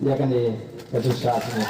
ya kan ni ketusah semua.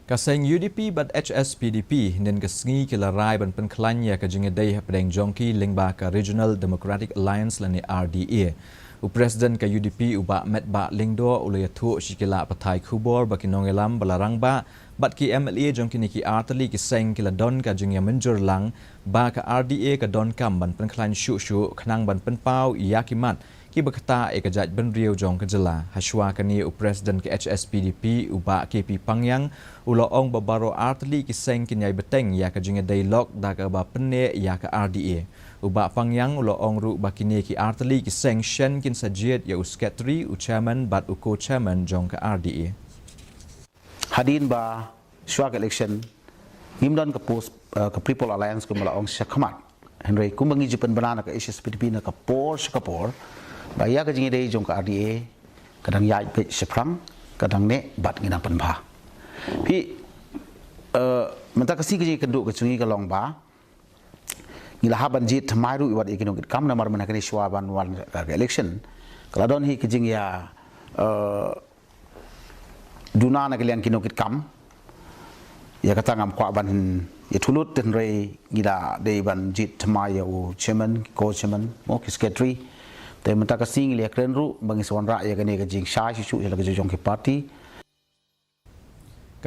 Ka Seng UDP bat Hspdp dan ka sengi kila rai ban Pynkhie ya ka jingedai pedeng jongki lingba ka Regional Democratic Alliance lani RDA. U Presiden ka UDP uba met ba lingdo ulaya thu shikila patai khubor bakinongelam balarang ba bat ki MLA jongki ni ki artali ki Seng kila don ka jingya menjur lang ba ka RDA ka don kam ban Pynkhie shu khnang ban penpau yakimat ki bakata ekajat benriau jong kejela haswa kani u Presiden ke Hspdp uba KP Pangyang uloong babaro artli ki Seng kinyai beteng ya ka jinga dialog da ka ba penne ya ka RDA uba Pangyang uloong ru bakini ki artli ki Seng shen kin sajiet ya usketri u chairman bat u co-chairman jong ka RDA Hadien ba swag election himdon ke post ke People Alliance ke melaong syakmat Henry kumbangi jupan banana ke Hspdp na ka por Baya ka jingi dei jong ka RDA kadang yai pe seprang kadang ne bat nginang penba pi menta kasi ka kenduk ke sungi ka long ba ngila haban jit thmairu iwat ikinong kam na mar manakani swaban wan ka election kala don hi ka jing ya duna na kalian kinong kam ya kata ngam kwa ban ya tulut ten rei ngila dei ban jit thmai ya u chairman co-chairman mo ki secretaryแต่มันตากสิ่งเรียกเรื่องรู้บางส่วนรายกันเองก็จริงใช้ชุดอะไรก็จะจงเก็บปาร์ตี้